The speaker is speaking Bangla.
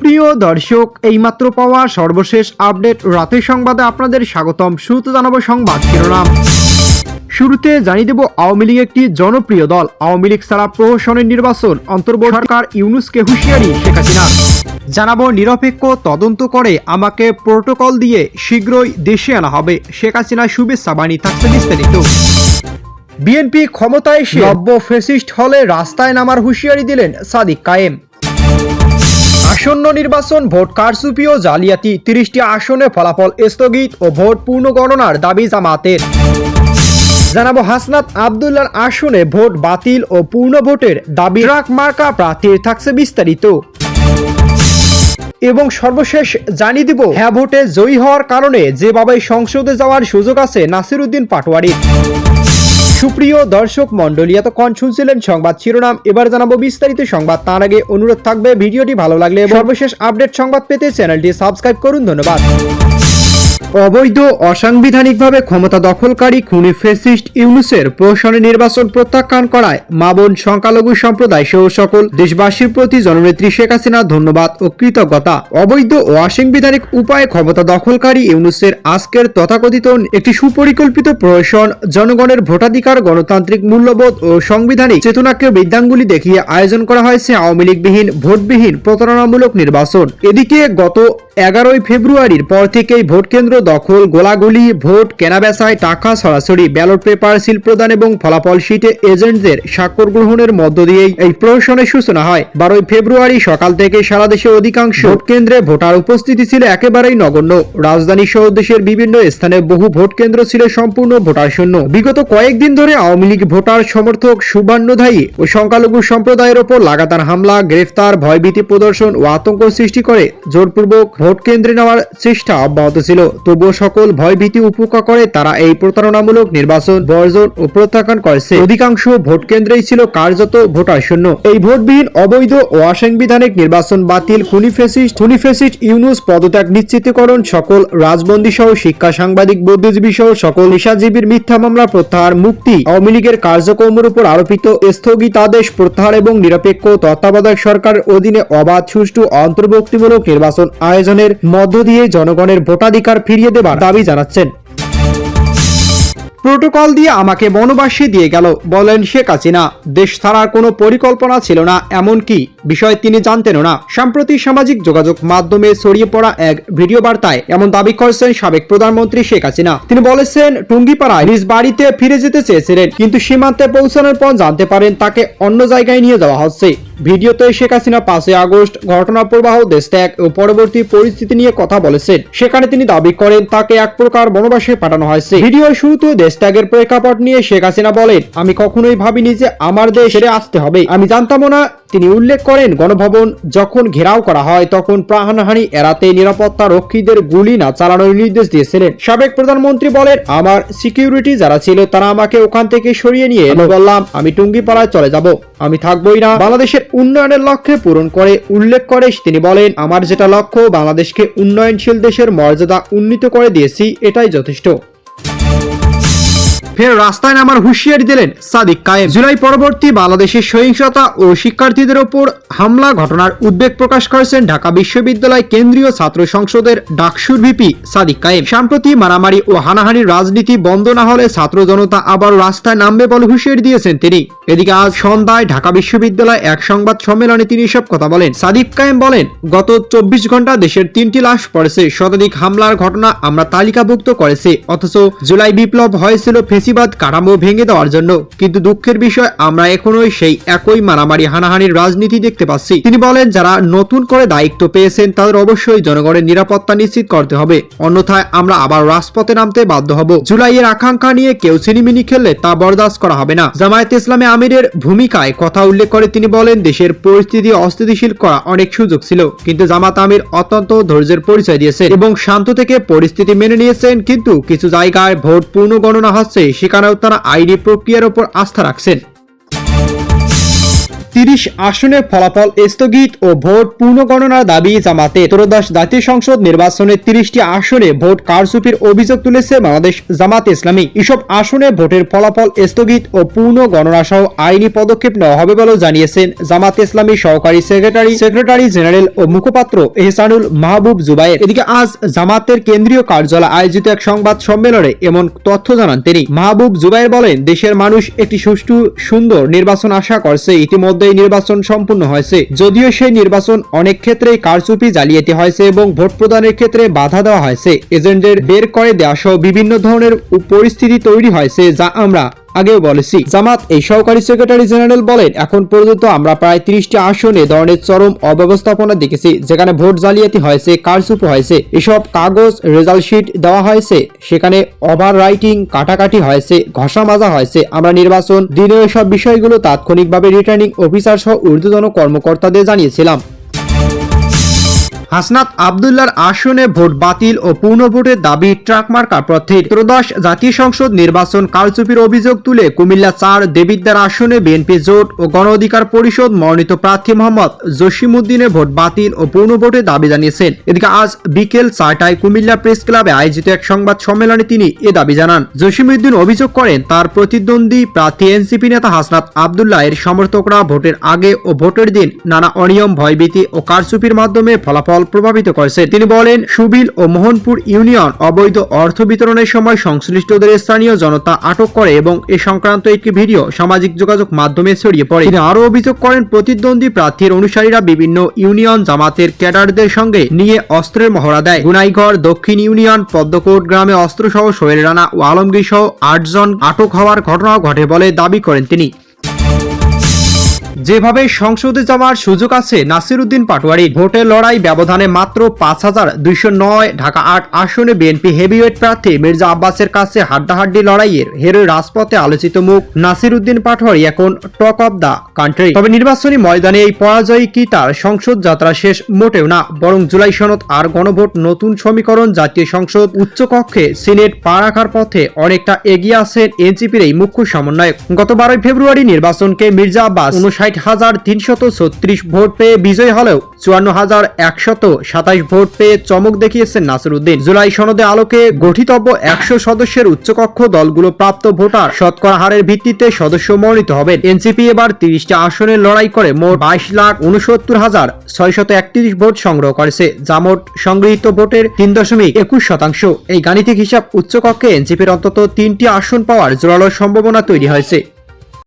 সুপ্রিয় দর্শক, এইমাত্র পাওয়া সর্বশেষ আপডেট রাতের সংবাদে আপনাদের স্বাগতম। শুরুতে জানাবো সংবাদ শিরোনাম। শুরুতে জানিয়ে দেব আওয়ামী লীগ একটি জনপ্রিয় দল। আওয়ামী লীগ ছাড়া প্রহসনের নির্বাচন, অন্তর্বর্তী সরকার ইউনূসকে হুঁশিয়ারি শেখ হাসিনার। জানাবো নিরপেক্ষ তদন্ত করে আমাকে প্রোটোকল দিয়ে শীঘ্রই দেশে আনা হবে, শেখ হাসিনার শুভেচ্ছা বাণী। থাকছে বিস্তারিত। বিএনপি ক্ষমতায় এসে নব্য ফ্যাসিস্ট হলে রাস্তায় নামার হুঁশিয়ারি দিলেন সাদিক কায়েম। আসন্ন নির্বাচন, ভোট কারচুপি ও জালিয়াতি, 30টি আসনে ফলাফল স্থগিত ও ভোট পুনর্গণনার দাবি জামাতের। জানাবো হাসনাত আব্দুল্লাহর আসনে ভোট বাতিল ও পূর্ণ ভোটের দাবি ট্রাক মার্কা প্রার্থীর। থাকছে বিস্তারিত। এবং সর্বশেষ জানিয়ে দিব হ্যাঁ ভোটে জয়ী হওয়ার কারণে যেভাবে সংসদে যাওয়ার সুযোগ আছে নাসিরউদ্দিন পাটোয়ারির। সুপ্রিয় দর্শক মন্ডলী, এতক্ষণ শুনছিলেন সংবাদ শিরোনাম। এবার জানাবো বিস্তারিত সংবাদ। তার আগে অনুরোধ থাকবে ভিডিওটি ভালো লাগলে সর্বশেষ আপডেট সংবাদ পেতে চ্যানেলটি সাবস্ক্রাইব করুন। ধন্যবাদ। অবৈধ অসাংবিধানিকভাবে ক্ষমতা দখলকারী খুনি ফ্যাসিস্ট ইউনূসের প্রহসনের নির্বাচন প্রত্যাখ্যান করায় মা বোন, সংখ্যালঘু সম্প্রদায় সহ সকল দেশবাসীর প্রতি জননেত্রী শেখ হাসিনা ধন্যবাদ ও কৃতজ্ঞতা। অবৈধ ও অসাংবিধানিক উপায়ে ক্ষমতা দখলকারী ইউনূসের আজকের তথাকথিত একটি সুপরিকল্পিত প্রহসন জনগণের ভোটাধিকার, গণতান্ত্রিক মূল্যবোধ ও সাংবিধানিক চেতনাকে বৃদ্ধাঙ্গুলি দেখিয়ে আয়োজন করা হয়েছে আওয়ামী লীগবিহীন ভোটবিহীন প্রতারণামূলক নির্বাচন। এদিকে গত 11 ফেব্রুয়ারির পর থেকেই ভোট কেন্দ্র দখল, গোলাগুলি, ভোট কেনাবেচায় টাকা সরাসরি, ব্যালট পেপার সিল প্রদান এবং ফলাফল শিটে এজেন্টদের স্বাক্ষর গ্রহণের মধ্য দিয়েই এই প্রহসনের সূচনা হয়। 12 ফেব্রুয়ারি সকাল থেকে সারা দেশে অধিকাংশ ভোট কেন্দ্রে ভোটার উপস্থিতি ছিল একেবারেই নগণ্য। রাজধানী সহ দেশের বিভিন্ন স্থানে বহু ভোট কেন্দ্র ছিল সম্পূর্ণ ভোটার শূন্য। বিগত কয়েকদিন ধরে আওয়ামী লীগ ভোটার সমর্থক, শুভান্যধায়ী ও সংখ্যালঘু সম্প্রদায়ের ওপর লাগাতার হামলা, গ্রেফতার, ভয়ভীতি প্রদর্শন ও আতঙ্ক সৃষ্টি করে জোরপূর্বক ভোট কেন্দ্রে নেওয়ার চেষ্টা অব্যাহত ছিল। তবুও সকল ভয়ভীতি উপেক্ষা করে তারা এই প্রতারণামূলক নির্বাচন বর্জন ও প্রত্যাখ্যান করেছে। অধিকাংশ ভোট কেন্দ্রেই ছিল কার্যত ভোটার শূন্য। এই ভোটবিহীন, অবৈধ ও অসাংবিধানিক নির্বাচন বাতিল, খুনি ফ্যাসিস্ট ইউনূস পদত্যাগ নিশ্চিতকরণ, সকল রাজবন্দী সহ শিক্ষা, সাংবাদিক, বুদ্ধিজীবী সহ সকল পেশাজীবীর মিথ্যা মামলা প্রত্যাহার, মুক্তি, আওয়ামী লীগের কার্যক্রমের উপর আরোপিত স্থগিতাদেশ প্রত্যাহার এবং নিরপেক্ষ তত্ত্বাবধায়ক সরকারের অধীনে অবাধ, সুষ্ঠু, অন্তর্ভুক্তিমূলক নির্বাচন আয়োজনের মধ্য দিয়ে জনগণের ভোটাধিকার ফিরিয়ে দেবার দাবি জানাচ্ছেন। প্রোটোকল দিয়ে আমাকে বনবাসী দিয়ে গেল, বলেন শেখ হাসিনা। দেশ ছাড়ার কোনো পরিকল্পনা ছিল না, এমনকি বিষয় তিনি জানতেনও না। সম্প্রতি সামাজিক যোগাযোগ মাধ্যমে ছড়িয়ে পড়া এক ভিডিও বার্তায় এমন দাবি করেছেন সাবেক প্রধানমন্ত্রী শেখ হাসিনা। তিনি বলেছেন, টুঙ্গিপাড়ায় নিজ বাড়িতে ফিরে যেতে চেয়েছিলেন, কিন্তু সীমান্তে পৌঁছানোর পর জানতে পারেন তাকে অন্য জায়গায় নিয়ে যাওয়া হচ্ছে। ভিডিওতে শেখ হাসিনা 5 আগস্ট ঘটনা প্রবাহ, দেশ ত্যাগ ও পরবর্তী পরিস্থিতি নিয়ে কথা বলেছেন। সেখানে তিনি দাবি করেন তাকে এক প্রকার বনবাসে পাঠানো হয়েছে। ভিডিওর শুরুতে দেশ ত্যাগের প্রেক্ষাপট নিয়ে শেখ হাসিনা বলেন, আমি কখনোই ভাবিনি যে আমার দেশ ছেড়ে আসতে হবে, আমি জানতামও না। তিনি উল্লেখ করেন, গণভবন যখন ঘেরাও করা হয় তখন প্রাণহানি এড়াতে নিরাপত্তা রক্ষীদের গুলি না চালানোর নির্দেশ দিয়েছিলেন। সাবেক প্রধানমন্ত্রী বলেন, আমার সিকিউরিটি যারা ছিল তারা আমাকে ওখান থেকে সরিয়ে নিয়ে বললাম আমি টুঙ্গিপাড়ায় চলে যাব, আমি থাকবোই না। বাংলাদেশের উন্নয়নের লক্ষ্যে পূরণ করে উল্লেখ করে তিনি বলেন, আমার যেটা লক্ষ্য, বাংলাদেশকে উন্নয়নশীল দেশের মর্যাদা উন্নীত করে দিয়েছি, এটাই যথেষ্ট। ফের রাস্তায় নামার হুঁশিয়ারি দিলেন সাদিক কায়েম। জুলাই পরবর্তী বাংলাদেশের সহিংসতা ও শিক্ষার্থীদের ওপর হামলা ঘটনার উদ্বেগ প্রকাশ করেছেন ঢাকা বিশ্ববিদ্যালয় কেন্দ্রীয় ছাত্র সংসদের ডাকসুর ভিপি সাদিক কায়েম। সম্প্রতি মারামারি ও হানাহানির রাজনীতি বন্ধ না হলে ছাত্র জনতা আবার রাস্তায় নামবে বলে হুঁশিয়ারি দিয়েছেন তিনি। এদিকে আজ সন্ধ্যায় ঢাকা বিশ্ববিদ্যালয়ে এক সংবাদ সম্মেলনে তিনি এসব কথা বলেন। সাদিক কায়েম বলেন, গত 24 ঘন্টা দেশের 3টি লাশ পড়েছে, শতাধিক হামলার ঘটনা আমরা তালিকাভুক্ত করেছি। অথচ জুলাই বিপ্লব হয়েছিল ফেসিবাদ কাঠামো ভেঙে দেওয়ার জন্য, কিন্তু দুঃখের বিষয় আমরা এখনোই সেই একই মারামারি, হানাহানির রাজনীতি দেখতে পাচ্ছি। তিনি বলেন, যারা নতুন করে দায়িত্ব পেয়েছেন তাদের অবশ্যই জনগণের নিরাপত্তা নিশ্চিত করতে হবে, অন্যথায় আমরা আবার রাজপথে নামতে বাধ্য হব। জুলাইয়ের আকাঙ্ক্ষা নিয়ে কেউ ছিনিমিনি খেললে তা বরদাস্ত করা হবে না। জামায়াতে ইসলামে আমিরের ভূমিকায় কথা উল্লেখ করে তিনি বলেন, দেশের পরিস্থিতি অস্থিতিশীল করা অনেক সুযোগ ছিল, কিন্তু জামাত আমির অত্যন্ত ধৈর্যের পরিচয় দিয়েছেন এবং শান্ত থেকে পরিস্থিতি মেনে নিয়েছেন। কিন্তু কিছু জায়গায় ভোট পুনর্গণনা হচ্ছে, সেখানেও তারা আইনি প্রক্রিয়ার উপর আস্থা রাখছেন। 30 আসনের ফলাফল স্থগিত ও ভোট পুনঃগণনার দাবি জামাতের। ত্রয়োদশ জাতীয় সংসদ নির্বাচনে 30টি আসনে ভোট কারচুপির অভিযোগ তুলেছে বাংলাদেশ জামাত ইসলামী। এসব আসনে ভোটের ফলাফল স্থগিত ও পুনঃগণনা সহ আইনি পদক্ষেপ নেওয়া হবে বলেও জানিয়েছেন জামাত ইসলামী সহকারী সেক্রেটারি জেনারেল ও মুখপাত্র এহসানুল মাহবুব জুবায়ের। এদিকে আজ জামাতের কেন্দ্রীয় কার্যালয়ে আয়োজিত এক সংবাদ সম্মেলনে এমন তথ্য জানান তিনি। মাহবুব জুবায়ের বলেন, দেশের মানুষ একটি সুষ্ঠু সুন্দর নির্বাচন আশা করছে। ইতিমধ্যেই নির্বাচন সম্পূর্ণ হয়েছে, যদিও সেই নির্বাচন অনেক ক্ষেত্রেই কারচুপি জালিয়াতি হয়েছে এবং ভোট প্রদানের ক্ষেত্রে বাধা দেওয়া হয়েছে। এজেন্টদের বের করে দেওয়া সহ বিভিন্ন ধরনের পরিস্থিতি তৈরি হয়েছে, যা আমরা আগেও বলেছি। জামাত এই সহকারী সেক্রেটারি জেনারেল বলেন, এখন পর্যন্ত আমরা প্রায় 30টি আসনে ধরনের চরম অব্যবস্থাপনা দেখেছি, যেখানে ভোট জালিয়াতি হয়েছে, কারচুপি হয়েছে, এসব কাগজ রেজাল্ট শিট দেওয়া হয়েছে, সেখানে ওভার রাইটিং কাটাকাটি হয়েছে, ঘষা মাজা হয়েছে। আমরা নির্বাচন দিনে এসব বিষয়গুলো তাৎক্ষণিকভাবে রিটার্নিং অফিসার সহ ঊর্ধ্বতন কর্মকর্তাদের জানিয়েছিলাম। হাসনাত আব্দুল্লাহর আসনে ভোট বাতিল ও পুনঃভোটের দাবি ট্রাক মার্কা প্রার্থীর। ত্রয়োদশ জাতীয় সংসদ নির্বাচন কারচুপির অভিযোগ তুলে কুমিল্লা 4 দেবিদ্বার আসনে বিএনপি জোট ও গণ অধিকার পরিষদ মনোনীত প্রার্থী মোহাম্মদ জসিমউদ্দিনের ভোট বাতিল ও পুনঃভোটের দাবি জানিয়েছেন। এদিকে আজ বিকেল 4টায় কুমিল্লা প্রেস ক্লাবে আয়োজিত এক সংবাদ সম্মেলনে তিনি এ দাবি জানান। জসিমউদ্দিন অভিযোগ করেন, তার প্রতিদ্বন্দ্বী প্রার্থী এনসিপি নেতা হাসনাত আব্দুল্লাহ এর সমর্থকরা ভোটের আগে ও ভোটের দিন নানা অনিয়ম, ভয়ভীতি ও কারচুপির মাধ্যমে ফলাফল প্রভাবিত করেছে। তিনি বলেন, সুবিল ও মোহনপুর ইউনিয়ন অবৈধ অর্থ বিতরণের সময় সংশ্লিষ্টদের স্থানীয় জনতা আটক করে এবং এ সংক্রান্ত একটি ভিডিও সামাজিক যোগাযোগ মাধ্যমে ছড়িয়ে পড়ে। তিনি আরও অভিযোগ করেন, প্রতিদ্বন্দ্বী প্রার্থীর অনুসারীরা বিভিন্ন ইউনিয়ন জামাতের ক্যাডারদের সঙ্গে নিয়ে অস্ত্রের মহড়া দেয়। গুনাইঘর দক্ষিণ ইউনিয়ন পদ্মকোট গ্রামে অস্ত্রসহ সোহেল রানা ও আলমগীর সহ 8 জন আটক হওয়ার ঘটনাও ঘটে বলে দাবি করেন তিনি। যেভাবে সংসদে যাওয়ার সুযোগ আছে নাসিরউদ্দিন পাটোয়ারি, ভোটের লড়াই ব্যবধানে মাত্র 5209 ঢাকা 8 আসনে বিএনপি হেভিওয়েট প্রার্থী মির্জা আব্বাসের কাছে হাড্ডাহাড্ডি লড়াইয়ের হেরে রাজপথে আলোচিত মুখ নাসিরউদ্দিন পাটোয়ারি এখন টক অব দ্য কান্ট্রি। তবে নির্বাচনী ময়দানে এই পরাজয় কি তার সংসদ যাত্রা শেষ? মোটেও না, বরং জুলাই সনদ আর গণভোট, নতুন সমীকরণ, জাতীয় সংসদ উচ্চকক্ষে সিনেট পা রাখার পথে অনেকটা এগিয়ে আছেন এনসিপির এই মুখ্য সমন্বয়ক। গত 12 ফেব্রুয়ারি নির্বাচনকে মির্জা আব্বাস 59,336 ভোট পেয়ে বিজয়ী হলেও 54,127 ভোট পেয়ে চমক দেখিয়েছেন নাসিরউদ্দিন। জুলাই সনদে আলোকে গঠিতব্য 100 সদস্যের উচ্চকক্ষ দলগুলো প্রাপ্ত ভোটার শতকরা হারের ভিত্তিতে সদস্য মনোনীত হবেন। এনসিপি এবার 30টি আসনে লড়াই করে মোট 22,69,631 ভোট সংগ্রহ করেছে, যা মোট সংগৃহীত ভোটের 3.21%। এই গাণিতিক হিসাব উচ্চকক্ষে এনসিপির অন্তত 3টি আসন পাওয়ার জোরালো সম্ভাবনা তৈরি হয়েছে।